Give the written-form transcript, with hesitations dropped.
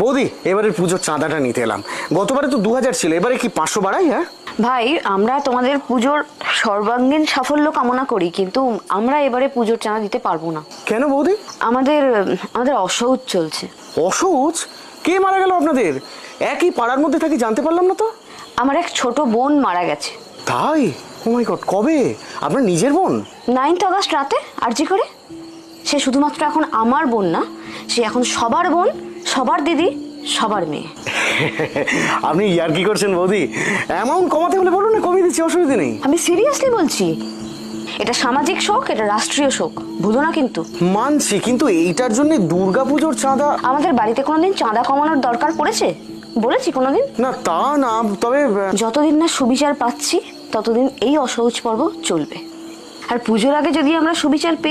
বৌদি, এবারে পুজোর চাঁদাটা নিতে এলাম। গতবারে তো 2000 ছিল, এবারে কি 500 বাড়াই? হ্যাঁ ভাই, আমরা তোমাদের পুজোর সর্বাঙ্গীন সাফল্য কামনা করি, কিন্তু আমরা এবারে পুজোর চাঁদা দিতে পারবো না। কেন বৌদি? আমাদের আমাদের অসহ্য চলছে। অসহজ? কে মারা গেল আপনাদের? একই পাড়ার মধ্যে থাকি, জানতে পারলাম না তো। আমার এক ছোট বোন মারা গেছে। তাই? ও মাই গড, কবে? আপনার নিজের বোন? 9th আগস্ট রাতে আরজি করে। সে শুধুমাত্র এখন আমার বোন না, সে এখন সবার বোন, সবার দিদি, সবার মেয়ে। আপনি ইয়ার কি করছেন বৌদি? অ্যামাউন্ট কমাতে হলে বলুন না, কমিয়ে দিচ্ছি, অসুবিধা নেই। আমি সিরিয়াসলি বলছি, এটা সামাজিক শোক, এটা রাষ্ট্রীয় শোক, বুঝো না? কিন্তু মানছি, কিন্তু এইটার জন্য দুর্গাপুজোর চাঁদা? আমাদের বাড়িতে কোনোদিন চাঁদা কমানোর দরকার পড়েছে বলেছি কোনোদিন? না তা না, তবে যতদিন না সুবিচার পাচ্ছি ততদিন এই অসহজ পর্ব চলবে। আর পুজোর আগে যদি আমরা সুবিচার পেয়ে